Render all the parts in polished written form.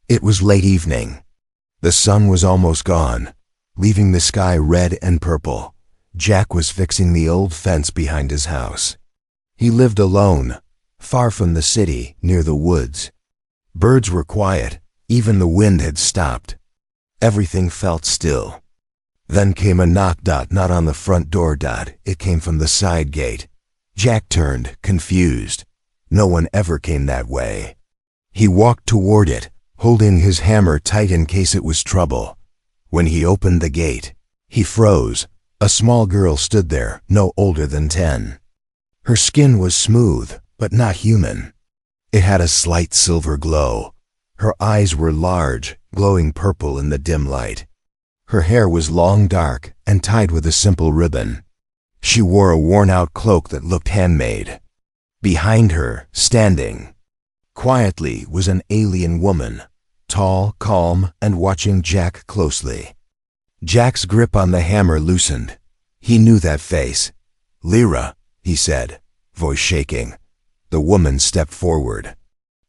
It was late evening. The sun was almost gone, leaving the sky red and purple. Jack was fixing the old fence behind his house. He lived alone, far from the city, near the woods. Birds were quiet, even the wind had stopped. Everything felt still. Then came a knock. Not on the front door. It came from the side gate. Jack turned, confused. No one ever came that way. He walked toward it, holding his hammer tight in case it was trouble. When he opened the gate, he froze. A small girl stood there, no older than 10. Her skin was smooth, but not human. It had a slight silver glow. Her eyes were large, glowing purple in the dim light. Her hair was long, dark, and tied with a simple ribbon. She wore a worn-out cloak that looked handmade. Behind her, standing quietly, was an alien woman, tall, calm, and watching Jack closely. Jack's grip on the hammer loosened. He knew that face. "Lyra," he said, voice shaking. The woman stepped forward.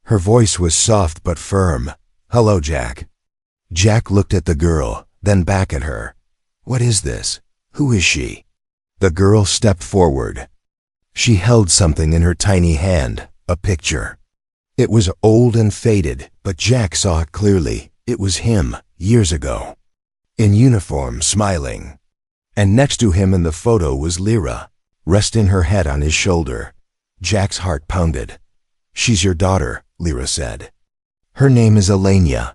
Her voice was soft but firm. "Hello, Jack." Jack looked at the girl, then back at her. "What is this? Who is she?" The girl stepped forward. She held something in her tiny hand, a picture. It was old and faded, but Jack saw it clearly. It was him, years ago. In uniform, smiling. And next to him in the photo was Lyra, resting her head on his shoulder. Jack's heart pounded. "She's your daughter," Lyra said. "Her name is Elenia."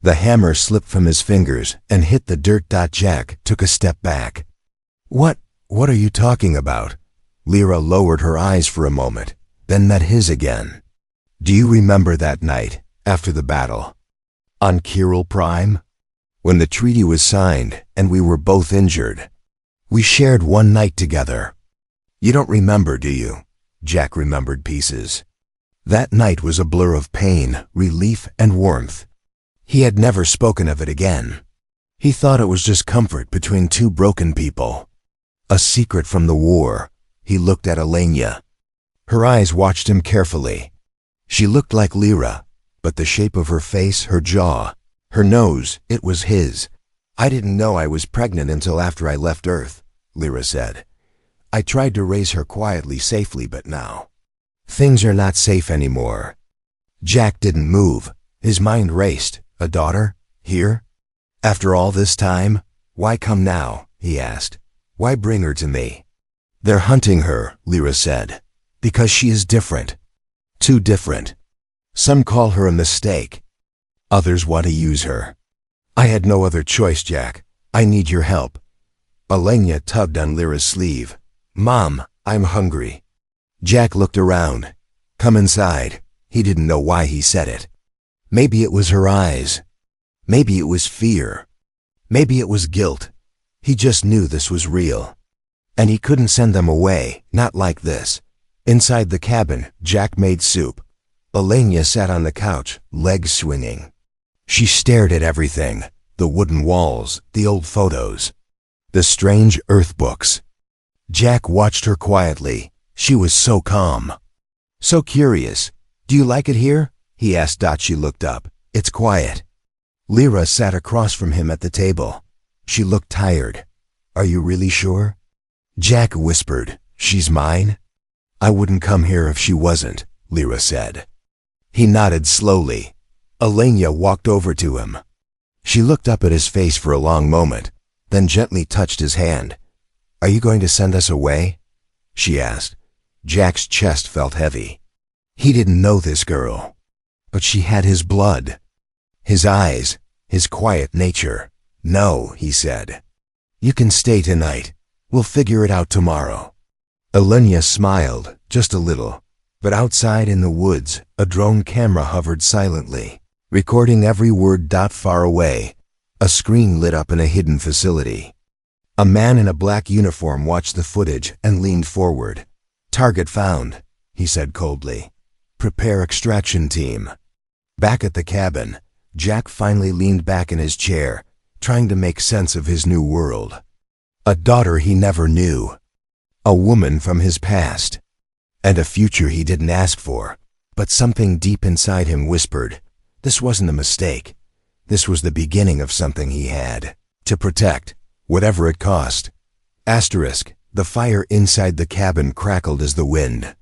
The hammer slipped from his fingers and hit the dirt. Jack took a step back. What are you talking about?" Lyra lowered her eyes for a moment, then met his again. "Do you remember that night, after the battle? On Kirill Prime? When the treaty was signed and we were both injured. We shared one night together. You don't remember, do you?" Jack remembered pieces. That night was a blur of pain, relief, and warmth. He had never spoken of it again. He thought it was just comfort between two broken people. A secret from the war. He looked at Elenia. Her eyes watched him carefully. She looked like Lyra, but the shape of her face, her jaw, her nose, it was his. "I didn't know I was pregnant until after I left Earth," Lyra said. "I tried to raise her quietly, safely, but now things are not safe anymore." Jack didn't move. His mind raced. A daughter? Here? After all this time? "Why come now?" he asked. "Why bring her to me?" "They're hunting her," Lyra said, "because she is different. Too different. Some call her a mistake. Others want to use her. I had no other choice, Jack. I need your help." Elenia tugged on Lyra's sleeve. "Mom, I'm hungry." Jack looked around. "Come inside." He didn't know why he said it. Maybe it was her eyes. Maybe it was fear. Maybe it was guilt. He just knew this was real. And he couldn't send them away, not like this. Inside the cabin, Jack made soup. Elenia sat on the couch, legs swinging. She stared at everything, the wooden walls, the old photos, the strange earth books. Jack watched her quietly. She was so calm, so curious. "Do you like it here?" he asked. She looked up. "It's quiet." Lyra sat across from him at the table. She looked tired. "Are you really sure?" Jack whispered, "She's mine?" "I wouldn't come here if she wasn't," Lyra said. He nodded slowly. Elenia walked over to him. She looked up at his face for a long moment, then gently touched his hand. "Are you going to send us away?" she asked. Jack's chest felt heavy. He didn't know this girl, but she had his blood, his eyes, his quiet nature. "No," he said. "You can stay tonight. We'll figure it out tomorrow." Elenia smiled, just a little, but outside in the woods, a drone camera hovered silently, recording every word. Far away, a screen lit up in a hidden facility. A man in a black uniform watched the footage and leaned forward. "Target found," he said coldly. "Prepare extraction team." Back at the cabin, Jack finally leaned back in his chair, trying to make sense of his new world. A daughter he never knew. A woman from his past. And a future he didn't ask for. But something deep inside him whispered, This wasn't a mistake. This was the beginning of something he had to protect, whatever it cost. The fire inside the cabin crackled as the wind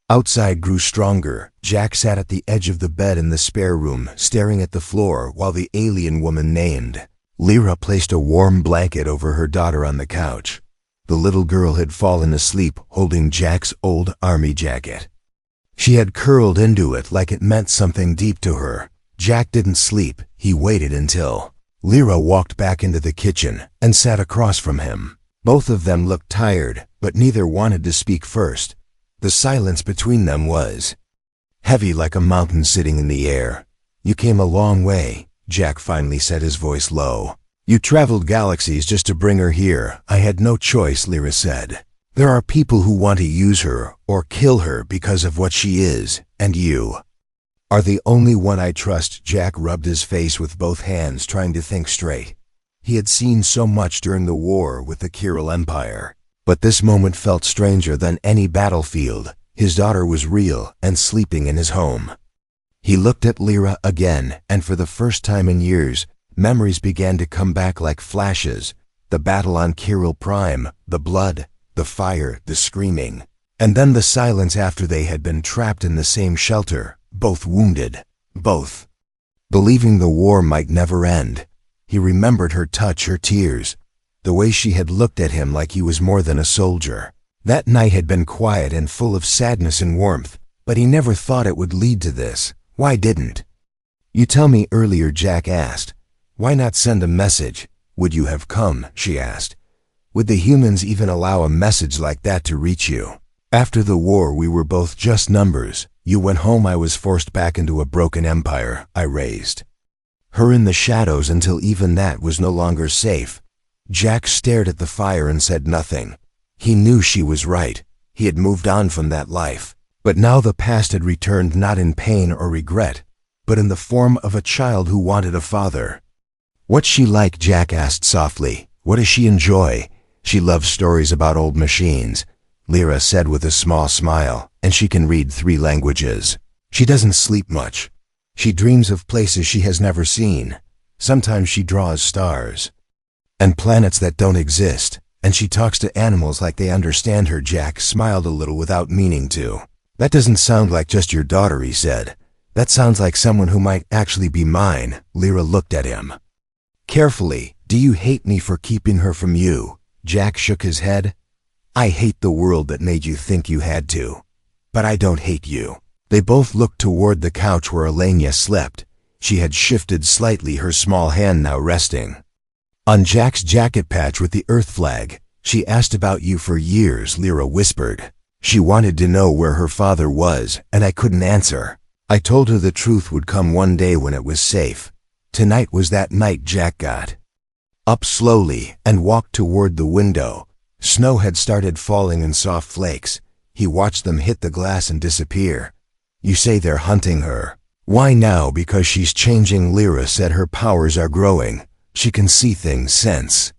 outside grew stronger. Jack sat at the edge of the bed in the spare room, staring at the floor while the alien woman named Lyra placed a warm blanket over her daughter on the couch. The little girl had fallen asleep holding Jack's old army jacket. She had curled into it like it meant something deep to her. Jack didn't sleep. He waited until Lyra walked back into the kitchen and sat across from him. Both of them looked tired, but neither wanted to speak first. The silence between them was heavy like a mountain sitting in the air. "You came a long way," Jack finally said, his voice low. "You traveled galaxies just to bring her here." "I had no choice," Lyra said. "There are people who want to use her or kill her because of what she is, and you are the only one I trust." Jack rubbed his face with both hands, trying to think straight. He had seen so much during the war with the Kyril Empire, but this moment felt stranger than any battlefield. His daughter was real and sleeping in his home. He looked at Lyra again, and for the first time in years, memories began to come back like flashes. The battle on Kyril Prime, the blood, the fire, the screaming, and then the silence after they had been trapped in the same shelter, both wounded, both believing the war might never end. He remembered her touch, her tears, the way she had looked at him like he was more than a soldier. That night had been quiet and full of sadness and warmth, but he never thought it would lead to this. Why didn't you tell me earlier? Jack asked. Why not send a message? Would you have come? She asked. Would the humans even allow a message like that to reach you? After the war, we were both just numbers. You went home, I was forced back into a broken empire. I raised her in the shadows until even that was no longer safe. Jack stared at the fire and said nothing. He knew she was right. He had moved on from that life. But now the past had returned, not in pain or regret, but in the form of a child who wanted a father. What's she like? Jack asked softly. What does she enjoy? She loves stories about old machines, Lyra said with a small smile, and she can read 3 languages. She doesn't sleep much. She dreams of places she has never seen. Sometimes she draws stars and planets that don't exist, and she talks to animals like they understand her. Jack smiled a little without meaning to. That doesn't sound like just your daughter, he said. That sounds like someone who might actually be mine. Lyra looked at him carefully. Do you hate me for keeping her from you? Jack shook his head. I hate the world that made you think you had to. But I don't hate you. They both looked toward the couch where Elenia slept. She had shifted slightly, her small hand now resting on Jack's jacket patch with the Earth flag. She asked about you for years, Lyra whispered. She wanted to know where her father was, and I couldn't answer. I told her the truth would come one day when it was safe. Tonight was that night. Jack got up slowly and walked toward the window. Snow had started falling in soft flakes. He watched them hit the glass and disappear. You say they're hunting her. Why now? Because she's changing. Lyra said her powers are growing. She can see things, sense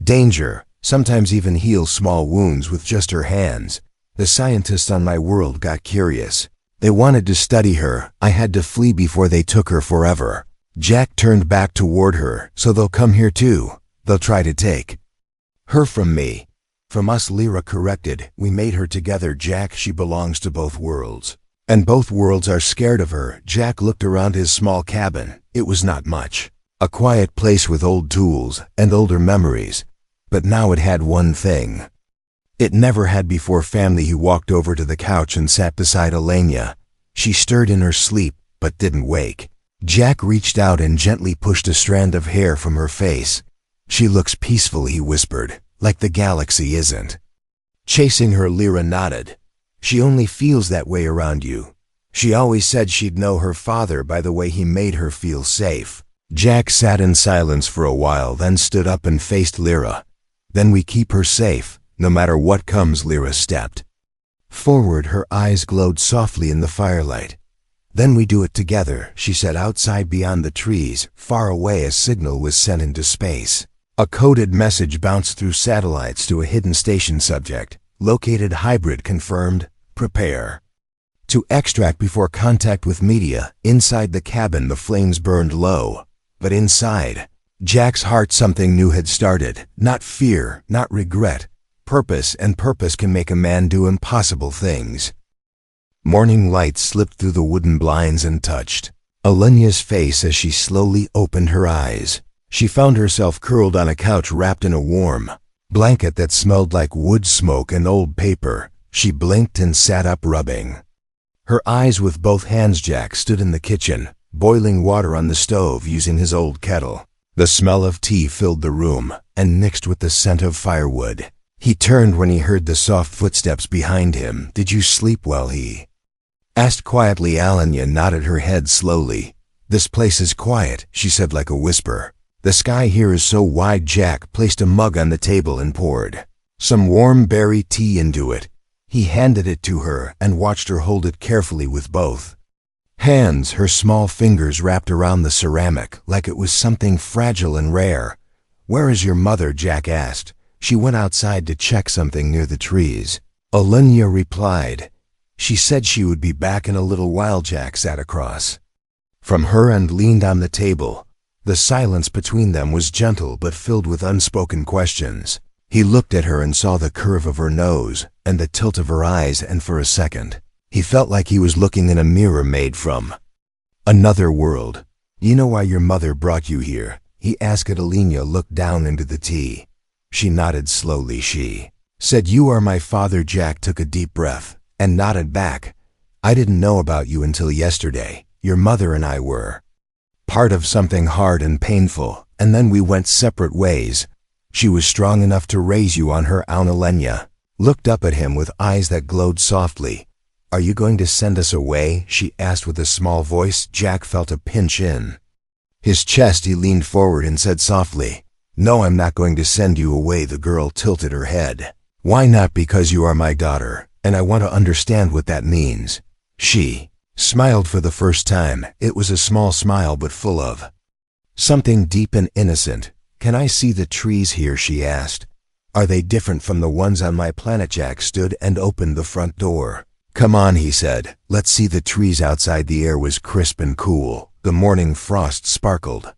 danger, sometimes even heal small wounds with just her hands. The scientists on my world got curious. They wanted to study her. I had to flee before they took her forever. Jack turned back toward her. So they'll come here too. They'll try to take her from me. From us, Lyra corrected. We made her together, Jack. She belongs to both worlds. And both worlds are scared of her. Jack looked around his small cabin. It was not much. A quiet place with old tools and older memories. But now it had one thing it never had before: family. He walked over to the couch and sat beside Elenia. She stirred in her sleep, but didn't wake. Jack reached out and gently pushed a strand of hair from her face. She looks peaceful, he whispered, like the galaxy isn't chasing her. Lyra nodded. She only feels that way around you. She always said she'd know her father by the way he made her feel safe. Jack sat in silence for a while, then stood up and faced Lyra. Then we keep her safe, no matter what comes. Lyra stepped forward. Her eyes glowed softly in the firelight. Then we do it together, she said. Outside, beyond the trees, far away, a signal was sent into space. A coded message bounced through satellites to a hidden station. Subject located, hybrid confirmed. Prepare to extract before contact with media. Inside the cabin, the flames burned low. But inside Jack's heart, something new had started. Not fear, not regret. Purpose, and purpose can make a man do impossible things. Morning light slipped through the wooden blinds and touched Alenia's face as she slowly opened her eyes. She found herself curled on a couch wrapped in a warm blanket that smelled like wood smoke and old paper. She blinked and sat up, rubbing her eyes with both hands. Jack stood in the kitchen, boiling water on the stove using his old kettle. The smell of tea filled the room and mixed with the scent of firewood. He turned when he heard the soft footsteps behind him. "Did you sleep well?" he asked quietly. Alenia nodded her head slowly. "This place is quiet," she said like a whisper. "The sky here is so wide." Jack placed a mug on the table and poured some warm berry tea into it. He handed it to her and watched her hold it carefully with both hands, her small fingers wrapped around the ceramic like it was something fragile and rare. "Where is your mother?" Jack asked. "She went outside to check something near the trees," Alenia replied. "She said she would be back in a little while." Jack sat across from her and leaned on the table. The silence between them was gentle but filled with unspoken questions. He looked at her and saw the curve of her nose and the tilt of her eyes, and for a second he felt like he was looking in a mirror made from another world. "You know why your mother brought you here?" he asked. Alenia looked down into the tea. She nodded slowly. "She said you are my father." Jack took a deep breath and nodded back. "I didn't know about you until yesterday. Your mother and I were part of something hard and painful, and then we went separate ways. She was strong enough to raise you on her own." Alenia looked up at him with eyes that glowed softly. "Are you going to send us away?" she asked with a small voice. Jack felt a pinch in his chest. He leaned forward and said softly, "No, I'm not going to send you away." The girl tilted her head. "Why not?" "Because you are my daughter, and I want to understand what that means." She smiled for the first time. It was a small smile but full of something deep and innocent. "Can I see the trees here?" she asked. "Are they different from the ones on my planet?" Jack stood and opened the front door. "Come on," he said. "Let's see the trees outside." The air was crisp and cool. The morning frost sparkled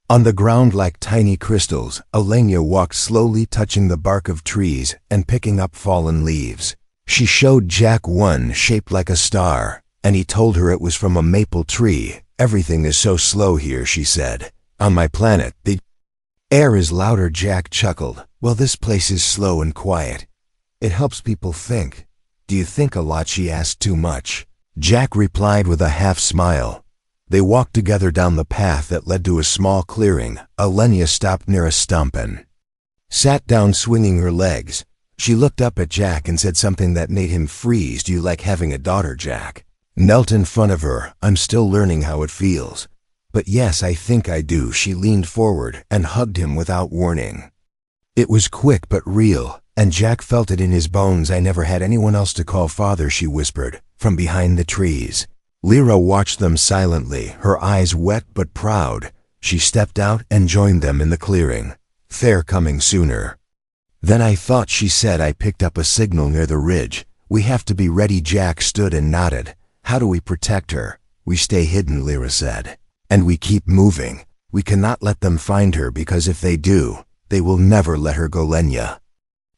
on the ground like tiny crystals. Alenia walked slowly, touching the bark of trees and picking up fallen leaves. She showed Jack one shaped like a star, and he told her it was from a maple tree. "Everything is so slow here," she said. "On my planet, the air is louder." Jack chuckled. "Well, this place is slow and quiet. It helps people think." "Do you think a lot?" she asked. "Too much?" Jack replied with a half smile. They walked together down the path that led to a small clearing. Alenia stopped near a stump and sat down, swinging her legs. She looked up at Jack and said something that made him freeze. "Do you like having a daughter?" Jack knelt in front of her. "I'm still learning how it feels. But yes, I think I do." She leaned forward and hugged him without warning. It was quick but real, and Jack felt it in his bones. "I never had anyone else to call father," she whispered from behind the trees. Lyra watched them silently, her eyes wet but proud. She stepped out and joined them in the clearing. "They're coming sooner than I thought," she said. "I picked up a signal near the ridge. We have to be ready." Jack stood and nodded. "How do we protect her?" "We stay hidden," Lyra said. "And we keep moving. We cannot let them find her, because if they do, they will never let her go." Alenia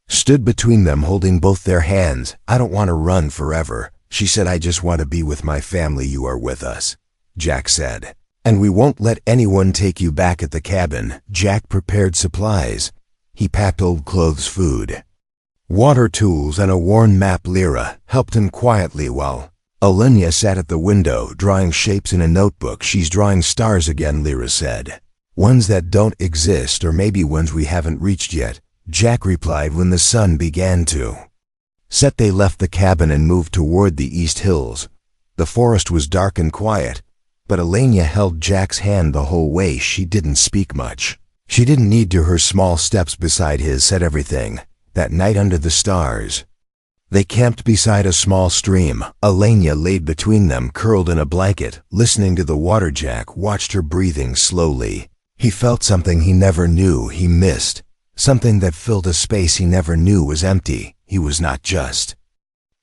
stood between them, holding both their hands. "I don't want to run forever," she said. "I just want to be with my family." "You are with us," Jack said. "And we won't let anyone take you back." At the cabin, Jack prepared supplies. He packed old clothes, food, water, tools, and a worn map. Lyra helped him quietly while Alenia sat at the window, drawing shapes in a notebook. "She's drawing stars again," Lyra said. "Ones that don't exist, or maybe ones we haven't reached yet," Jack replied. When the sun began to set, they left the cabin and moved toward the east hills. The forest was dark and quiet, but Alenia held Jack's hand the whole way. She didn't speak much. She didn't need to. Her small steps beside his said everything. That night under the stars, they camped beside a small stream. Alenia laid between them, curled in a blanket, listening to the water. Jack watched her breathing slowly. He felt something he never knew he missed, something that filled a space he never knew was empty. He was not just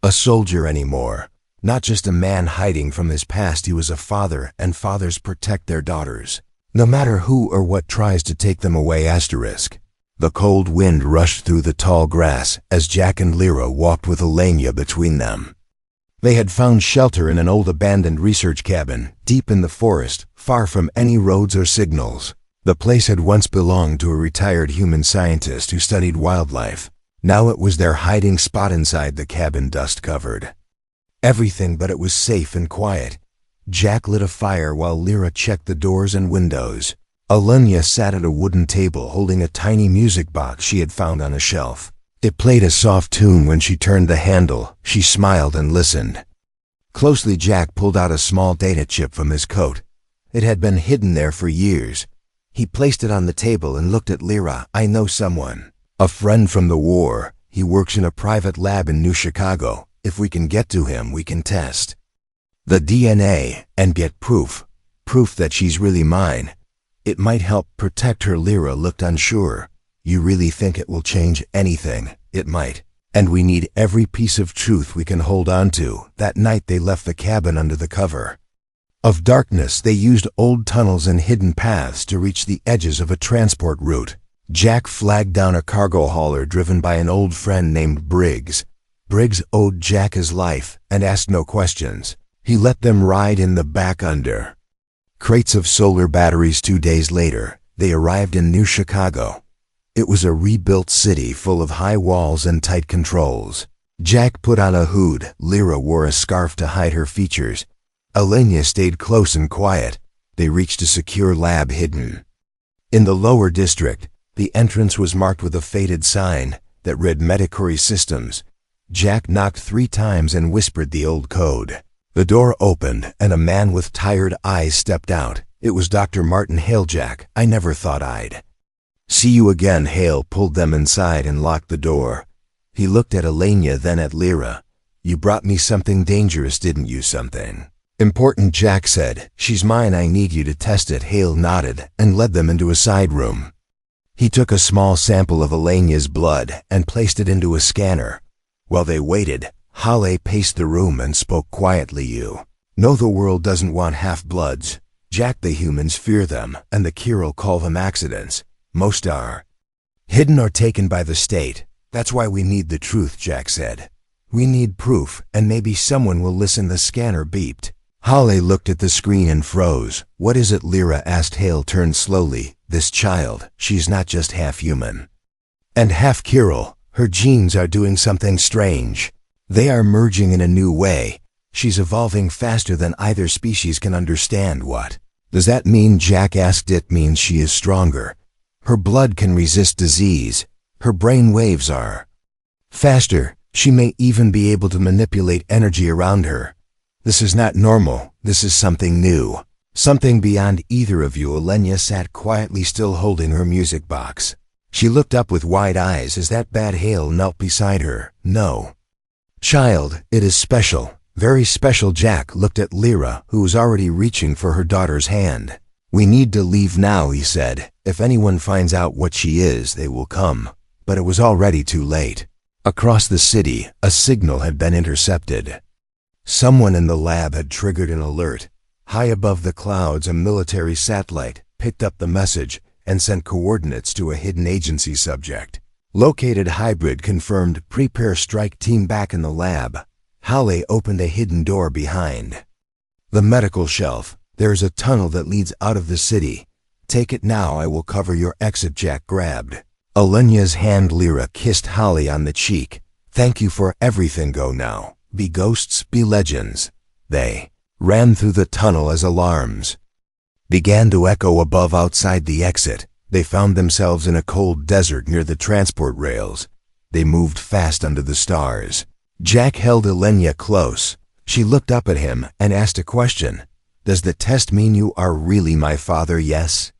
a soldier anymore. Not just a man hiding from his past, he was a father, and fathers protect their daughters, no matter who or what tries to take them away. The cold wind rushed through the tall grass as Jack and Lyra walked with Elenia between them. They had found shelter in an old abandoned research cabin, deep in the forest, far from any roads or signals. The place had once belonged to a retired human scientist who studied wildlife. Now it was their hiding spot inside the cabin, dust covered. Everything but it was safe and quiet. Jack lit a fire while Lyra checked the doors and windows. Elenia sat at a wooden table holding a tiny music box she had found on a shelf. It played a soft tune when she turned the handle. She smiled and listened. Closely, Jack pulled out a small data chip from his coat. It had been hidden there for years. He placed it on the table and looked at Lyra. "I know someone. A friend from the war. He works in a private lab in New Chicago. If we can get to him, we can test the DNA and get proof that she's really mine. It might help protect her." Lyra looked unsure. "You really think it will change anything?" "It might. And we need every piece of truth we can hold on to." That night they left the cabin under the cover of darkness. They used old tunnels and hidden paths to reach the edges of a transport route. Jack flagged down a cargo hauler driven by an old friend named Briggs. Briggs owed Jack his life and asked no questions. He let them ride in the back under crates of solar batteries. 2 days later, they arrived in New Chicago. It was a rebuilt city full of high walls and tight controls. Jack put on a hood. Lyra wore a scarf to hide her features. Elenia stayed close and quiet. They reached a secure lab hidden in the lower district. The entrance was marked with a faded sign that read Medicory Systems. Jack knocked 3 times and whispered the old code. The door opened and a man with tired eyes stepped out. It was Dr. Martin Hale. "Jack, I never thought I'd see you again." Hale pulled them inside and locked the door. He looked at Elenia, then at Lyra. "You brought me something dangerous, didn't you?" "Something important," Jack said. "She's mine. I need you to test it." Hale nodded and led them into a side room. He took a small sample of Elenia's blood and placed it into a scanner. While they waited, Hale paced the room and spoke quietly. "You know the world doesn't want half-bloods, Jack. The humans fear them, and the Kirill call them accidents. Most are hidden or taken by the state. That's why we need the truth," Jack said. "We need proof, and maybe someone will listen." The scanner beeped. Hale looked at the screen and froze. "What is it?" Lyra asked. Hale turned slowly. "This child, she's not just half human and half Kirill. Her genes are doing something strange. They are merging in a new way. She's evolving faster than either species can understand." "What does that mean?" Jack asked. "It means she is stronger. Her blood can resist disease. Her brain waves are faster. She may even be able to manipulate energy around her. This is not normal. This is something new. Something beyond either of you." Elenia sat quietly, still holding her music box. She looked up with wide eyes. "Is that bad?" Hale knelt beside her. "No, child, it is special. Very special." Jack looked at Lyra, who was already reaching for her daughter's hand. "We need to leave now," he said. "If anyone finds out what she is, they will come." But it was already too late. Across the city, a signal had been intercepted. Someone in the lab had triggered an alert. High above the clouds, a military satellite picked up the message and sent coordinates to a hidden agency subject. "Located hybrid confirmed. Prepare strike team." Back in the lab, Hale opened a hidden door behind the medical shelf. "There's a tunnel that leads out of the city. Take it now. I will cover your exit." Jack grabbed Elenia's hand. Lyra kissed Hale on the cheek. "Thank you for everything. Go now. Be ghosts, be legends." They ran through the tunnel as alarms began to echo above. Outside the exit, they found themselves in a cold desert near the transport rails. They moved fast under the stars. Jack held Elenia close. She looked up at him and asked a question. "Does the test mean you are really my father?" "Yes."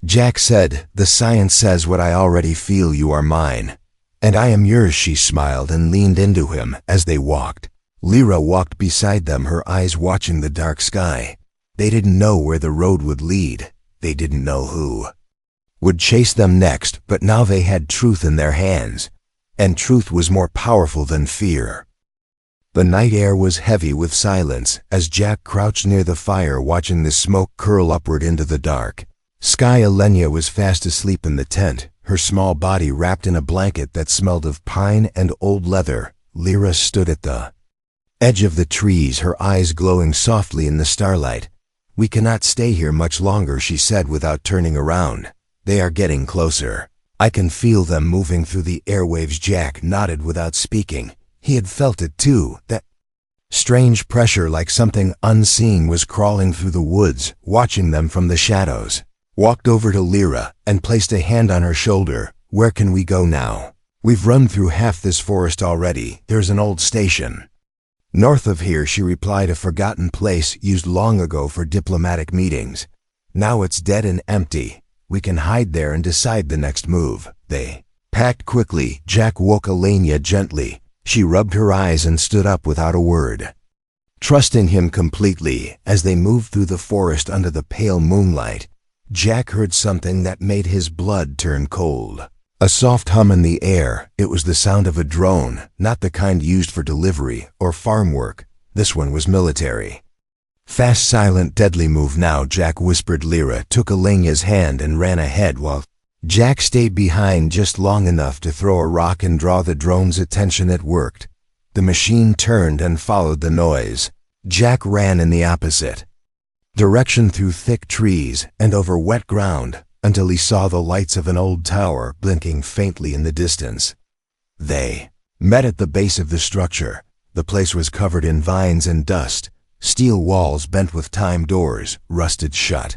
Jack said, "The science says what I already feel. You are mine, and I am yours." She smiled and leaned into him as they walked. Lyra walked beside them, her eyes watching the dark sky. They didn't know where the road would lead. They didn't know who would chase them next, but now they had truth in their hands, and truth was more powerful than fear. The night air was heavy with silence as Jack crouched near the fire watching the smoke curl upward into the dark. Sky Alenia was fast asleep in the tent, her small body wrapped in a blanket that smelled of pine and old leather. Lyra stood at the edge of the trees, her eyes glowing softly in the starlight. "We cannot stay here much longer," she said without turning around. "They are getting closer. I can feel them moving through the airwaves." Jack nodded without speaking. He had felt it too, that strange pressure like something unseen was crawling through the woods, watching them from the shadows. Walked over to Lyra and placed a hand on her shoulder. "Where can we go now? We've run through half this forest already. There's an old station north of here," she replied, "a forgotten place used long ago for diplomatic meetings. Now it's dead and empty. We can hide there and decide the next move." They packed quickly. Jack woke Alenia gently. She rubbed her eyes and stood up without a word, trusting him completely. As they moved through the forest under the pale moonlight, Jack heard something that made his blood turn cold. A soft hum in the air. It was the sound of a drone, not the kind used for delivery or farm work. This one was military. "Fast, silent, deadly move now," Jack whispered. Lyra took Alenia's hand and ran ahead while Jack stayed behind just long enough to throw a rock and draw the drone's attention. It worked. The machine turned and followed the noise. Jack ran in the opposite direction through thick trees and over wet ground until he saw the lights of an old tower blinking faintly in the distance. They met at the base of the structure. The place was covered in vines and dust, steel walls bent with time, doors rusted shut.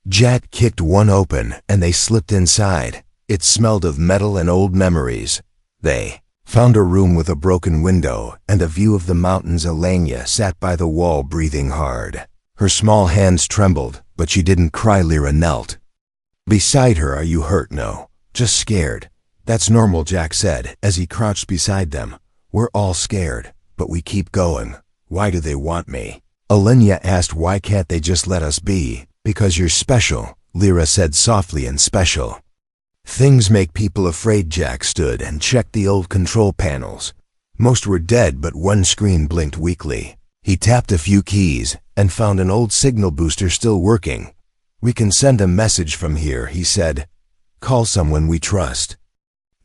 Jack kicked one open and they slipped inside. It smelled of metal and old memories. They found a room with a broken window and a view of the mountains. Alenia sat by the wall, breathing hard. Her small hands trembled, but she didn't cry. Lyra knelt beside her. "Are you hurt?" "No, just scared." "That's normal," Jack said as he crouched beside them. "We're all scared, but we keep going." "Why do they want me?" Alenia asked. "Why can't they just let us be?" "Because you're special," Lyra said softly, "and special things make people afraid." Jack stood and checked the old control panels. Most were dead, but one screen blinked weakly. He tapped a few keys and found an old signal booster still working. "We can send a message from here," he said. "Call someone we trust.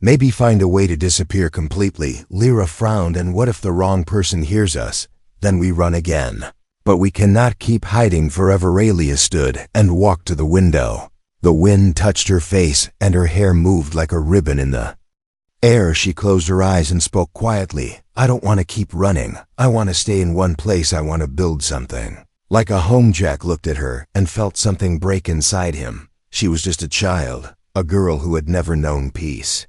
Maybe find a way to disappear completely." Lyra frowned. "And what if the wrong person hears us? Then we run again." "But we cannot keep hiding forever." Aurelia stood and walked to the window. The wind touched her face and her hair moved like a ribbon in the air. She closed her eyes and spoke quietly. "I don't want to keep running. I want to stay in one place. I want to build something like a home." Jack looked at her and felt something break inside him. She was just a child, a girl who had never known peace.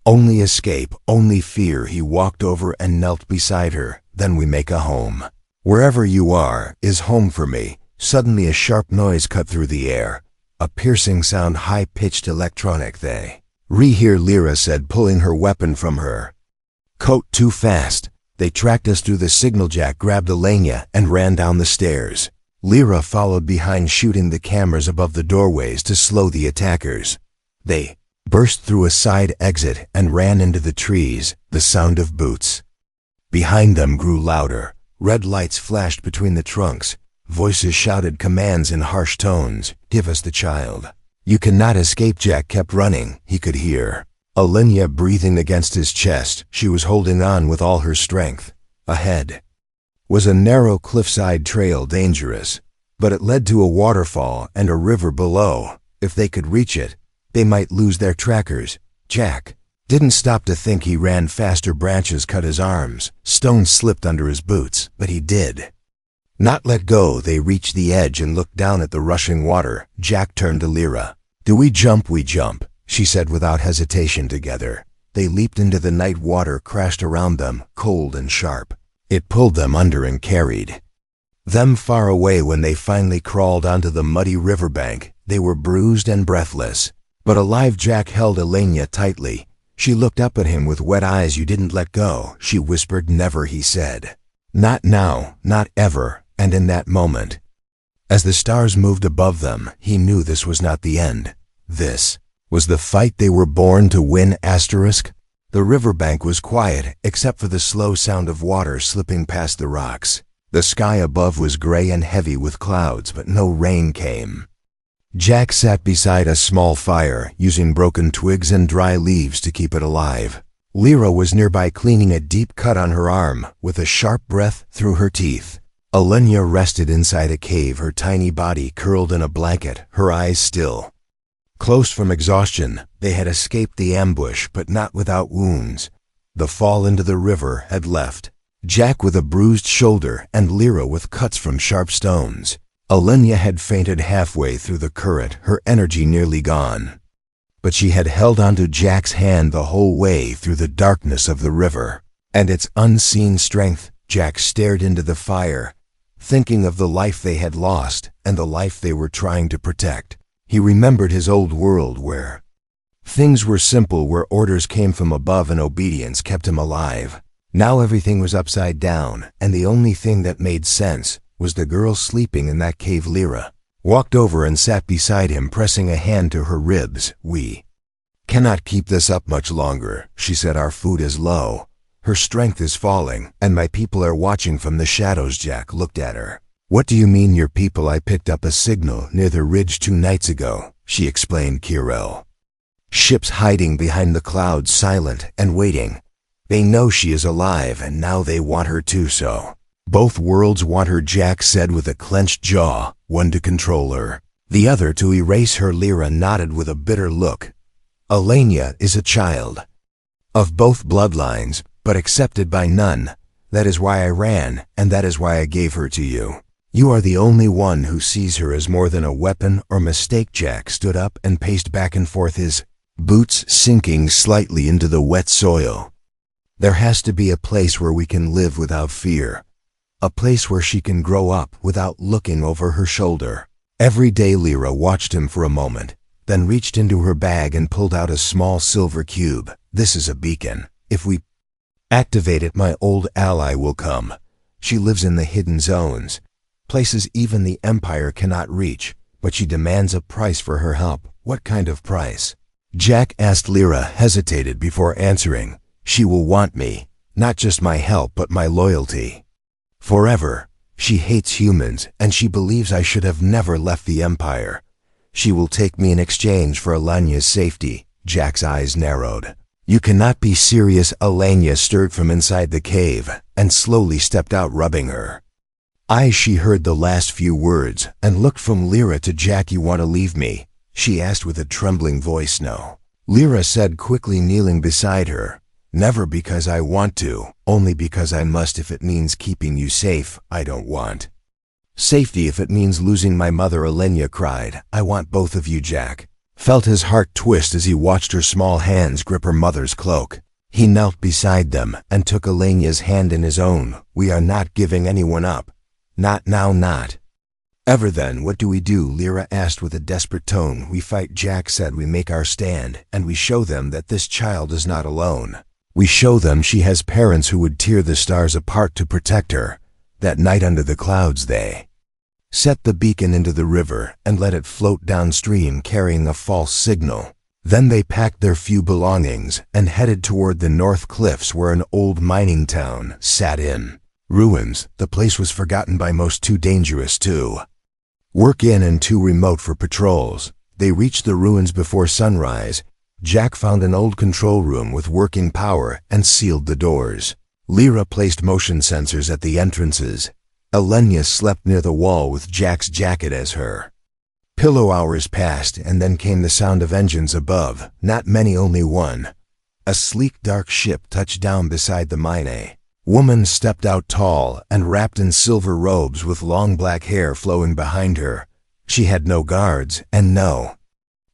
Only escape, only fear. He walked over and knelt beside her. "Then we make a home. Wherever you are is home for me." Suddenly a sharp noise cut through the air, a piercing sound, high-pitched, electronic. "They re-hear," Lyra said, pulling her weapon from her coat. "Too fast. They tracked us through the signal." Jack grabbed Alenia and ran down the stairs. Lyra followed behind, shooting the cameras above the doorways to slow the attackers. They burst through a side exit and ran into the trees. The sound of boots behind them grew louder. Red lights flashed between the trunks. Voices shouted commands in harsh tones. "Give us the child. You cannot escape." Jack kept running. He could hear Alenia breathing against his chest. She was holding on with all her strength. Ahead was a narrow cliffside trail, dangerous, but it led to a waterfall and a river below. If they could reach it, they might lose their trackers. Jack didn't stop to think. He ran faster. Branches cut his arms. Stones slipped under his boots, but he did not let go. They reached the edge and looked down at the rushing water. Jack turned to Lyra. "Do we jump?" "We jump," she said without hesitation. Together, they leaped into the night. Water crashed around them, cold and sharp. It pulled them under and carried them far away. When they finally crawled onto the muddy riverbank, they were bruised and breathless, but alive. Jack held Alenia tightly. She looked up at him with wet eyes. "You didn't let go," she whispered. "Never," he said. "Not now, not ever." And in that moment, as the stars moved above them, he knew this was not the end. This was the fight they were born to win. The riverbank was quiet except for the slow sound of water slipping past the rocks. The sky above was gray and heavy with clouds, but no rain came. Jack sat beside a small fire, using broken twigs and dry leaves to keep it alive. Lyra was nearby cleaning a deep cut on her arm, with a sharp breath through her teeth. Alenia rested inside a cave, her tiny body curled in a blanket, her eyes still. Close from exhaustion, they had escaped the ambush, but not without wounds. The fall into the river had left Jack with a bruised shoulder and Lyra with cuts from sharp stones. Alenia had fainted halfway through the current, her energy nearly gone. But she had held onto Jack's hand the whole way through the darkness of the river. And its unseen strength, Jack stared into the fire, thinking of the life they had lost and the life they were trying to protect. He remembered his old world where things were simple, where orders came from above and obedience kept him alive. Now everything was upside down, and the only thing that made sense was the girl sleeping in that cave. Lyra walked over and sat beside him, pressing a hand to her ribs. "We cannot keep this up much longer," she said. "Our food is low. Her strength is falling, and my people are watching from the shadows." Jack looked at her. "What do you mean, your people?" "I picked up a signal near the ridge 2 nights ago," she explained. "Kirel. Ships hiding behind the clouds, silent and waiting. They know she is alive, and now they want her too, so both worlds want her," Jack said with a clenched jaw, "one to control her, the other to erase her." Lyra nodded with a bitter look. "Alenia is a child of both bloodlines, but accepted by none. That is why I ran, and that is why I gave her to you. You are the only one who sees her as more than a weapon or mistake." Jack stood up and paced back and forth, his boots sinking slightly into the wet soil. "There has to be a place where we can live without fear. A place where she can grow up without looking over her shoulder." Every day Lyra watched him for a moment, then reached into her bag and pulled out a small silver cube. "This is a beacon. If we activate it, my old ally will come. She lives in the hidden zones, places even the Empire cannot reach, but she demands a price for her help." "What kind of price?" Jack asked. Lyra hesitated before answering. "She will want me, not just my help, but my loyalty. Forever. She hates humans, and she believes I should have never left the Empire. She will take me in exchange for Alenia's safety." Jack's eyes narrowed. "You cannot be serious." Alenia stirred from inside the cave and slowly stepped out, rubbing her eyes. She heard the last few words and looked from Lyra to Jack. "You want to leave me?" she asked with a trembling voice. "No," Lyra said quickly, kneeling beside her. "Never because I want to, only because I must. If it means keeping you safe, I don't want safety. If it means losing my mother," Alenia cried. "I want both of you." Jack felt his heart twist as he watched her small hands grip her mother's cloak. He knelt beside them and took Alenia's hand in his own. "We are not giving anyone up. Not now, not ever." "Then what do we do?" Lyra asked with a desperate tone. "We fight," Jack said. "We make our stand, and we show them that this child is not alone. We show them she has parents who would tear the stars apart to protect her." That night under the clouds they set the beacon into the river and let it float downstream, carrying a false signal. Then they packed their few belongings and headed toward the north cliffs, where an old mining town sat in ruins. The place was forgotten by most, too dangerous to work in and too remote for patrols. They reached the ruins before sunrise. Jack found an old control room with working power and sealed the doors. Lyra placed motion sensors at the entrances. Alenia slept near the wall with Jack's jacket as her pillow. Hours passed, and then came the sound of engines above. Not many, only one. A sleek dark ship touched down beside the mine. A woman stepped out, tall and wrapped in silver robes, with long black hair flowing behind her. She had no guards and no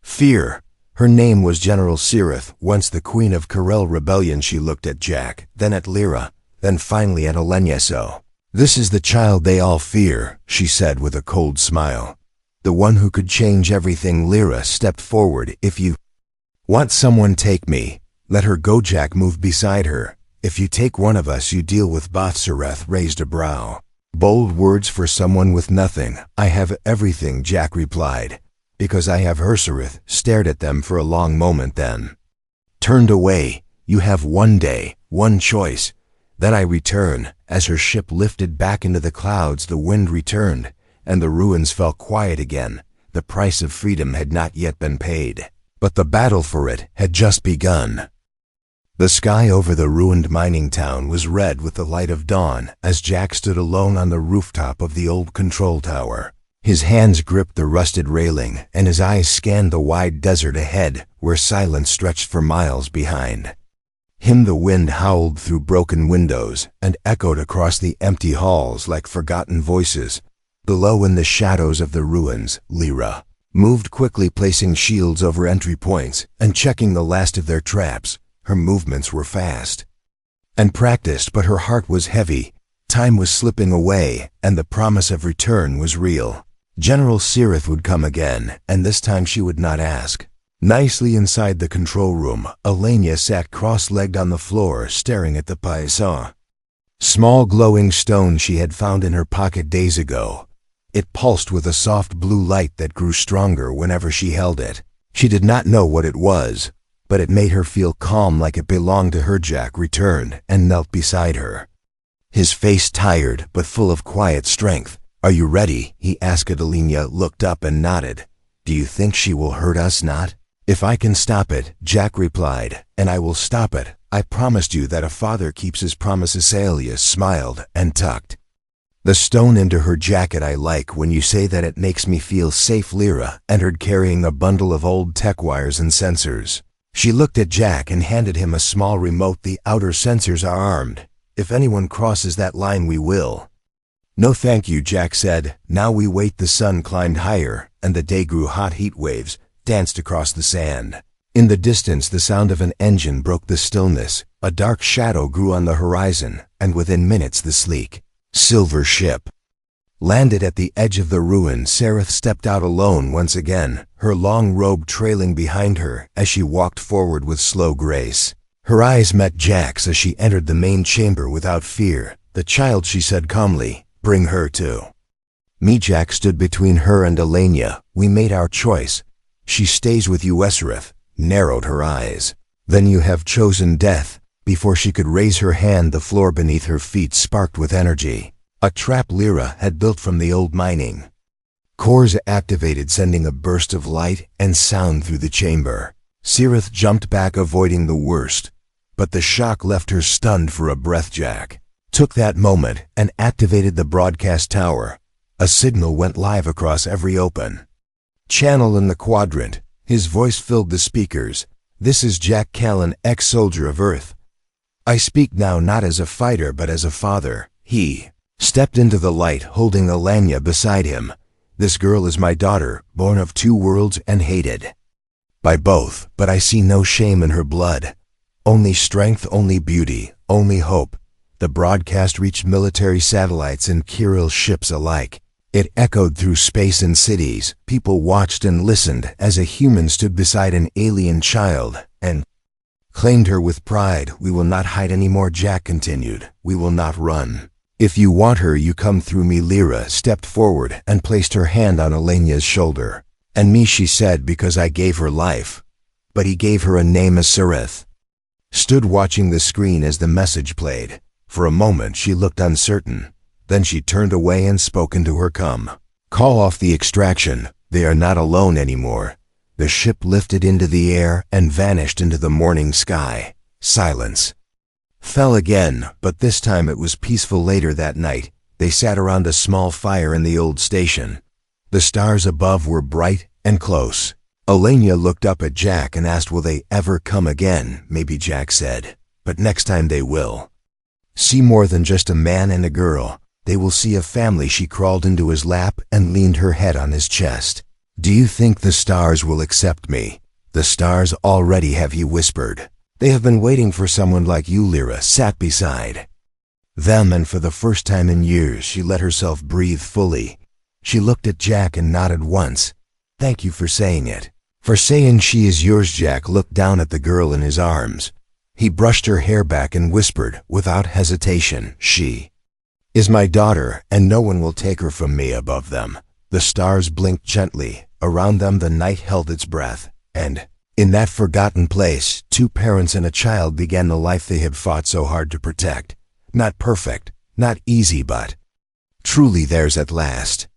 fear. Her name was General Sirith, once the queen of Kirel Rebellion. She looked at Jack, then at Lyra, then finally at Alenia. "So this is the child they all fear," she said with a cold smile. "The one who could change everything." Lyra stepped forward. "If you want someone, take me. Let her go." Jack moved beside her. "If you take one of us, you deal with both." Sirith raised a brow. "Bold words for someone with nothing." "I have everything," Jack replied. "Because I have her." Sirith stared at them for a long moment, then turned away. You have one day, one choice. Then I return." As her ship lifted back into the clouds, the wind returned, and the ruins fell quiet again. The price of freedom had not yet been paid, but the battle for it had just begun. The sky over the ruined mining town was red with the light of dawn as Jack stood alone on the rooftop of the old control tower. His hands gripped the rusted railing, and his eyes scanned the wide desert ahead, where silence stretched for miles behind him. The wind howled through broken windows and echoed across the empty halls like forgotten voices. Below, in the shadows of the ruins, Lyra moved quickly, placing shields over entry points and checking the last of their traps. Her movements were fast and practiced, but her heart was heavy. Time was slipping away, and the promise of return was real. General Cirith would come again, and this time she would not ask. Nicely inside the control room, Elenia sat cross-legged on the floor, staring at the paisan, small glowing stone she had found in her pocket days ago. It pulsed with a soft blue light that grew stronger whenever she held it. She did not know what it was, but it made her feel calm, like it belonged to her. Jack returned and knelt beside her, his face tired but full of quiet strength. "Are you ready?" he asked. Elenia looked up and nodded. "Do you think she will hurt us not?" "If I can stop it," Jack replied, "and I will stop it. I promised you that a father keeps his promises." Celia smiled and tucked the stone into her jacket. "I like when you say that. It makes me feel safe." Lyra entered carrying a bundle of old tech wires and sensors. She looked at Jack and handed him a small remote. "The outer sensors are armed. If anyone crosses that line, we will." "No thank you," Jack said. Now we wait. The sun climbed higher, and the day grew hot. Heat waves danced across the sand. In the distance, the sound of an engine broke the stillness. A dark shadow grew on the horizon, and within minutes the sleek silver ship landed at the edge of the ruin. Cirith stepped out alone once again, her long robe trailing behind her as she walked forward with slow grace. Her eyes met Jack's as she entered the main chamber without fear. "The child," she said calmly. "Bring her to me." Jack stood between her and Elenia. "We made our choice. She stays with you." Cirith narrowed her eyes. "Then you have chosen death." Before she could raise her hand, the floor beneath her feet sparked with energy. A trap Lyra had built from the old mining cores activated, sending a burst of light and sound through the chamber. Cirith jumped back, avoiding the worst, but the shock left her stunned for a breath. Jack took that moment and activated the broadcast tower. A signal went live across every open channel in the quadrant. His voice filled the speakers. "This is Jack Callan, ex-soldier of Earth. I speak now not as a fighter but as a father." He stepped into the light, holding Elenia beside him. "This girl is my daughter, born of two worlds and hated by both, but I see no shame in her blood. Only strength, only beauty, only hope." The broadcast reached military satellites and Kirill ships alike. It echoed through space and cities. People watched and listened as a human stood beside an alien child and claimed her with pride. "We will not hide anymore," Jack continued. "We will not run. If you want her, you come through me." Lyra stepped forward and placed her hand on Elenia's shoulder. "And me," she said, "because I gave her life." But he gave her a name. As Cirith stood watching the screen as the message played. For a moment she looked uncertain. Then she turned away and spoke into her com. "Call off the extraction. They are not alone anymore." The ship lifted into the air and vanished into the morning sky. Silence fell again, but this time it was peaceful. Later that night, they sat around a small fire in the old station. The stars above were bright and close. Elenia looked up at Jack and asked, "Will they ever come again?" "Maybe," Jack said, "but next time they will see more than just a man and a girl. They will see a family." She crawled into his lap and leaned her head on his chest. "Do you think the stars will accept me?" "The stars already have," he whispered. "They have been waiting for someone like you." Lyra sat beside them, and for the first time in years she let herself breathe fully. She looked at Jack and nodded once. "Thank you for saying it." "For saying she is yours." Jack looked down at the girl in his arms. He brushed her hair back and whispered without hesitation, "She is my daughter, and no one will take her from me." Above them, the stars blinked gently. Around them the night held its breath, and In that forgotten place, two parents and a child began the life they had fought so hard to protect. Not perfect, not easy, but truly theirs at last.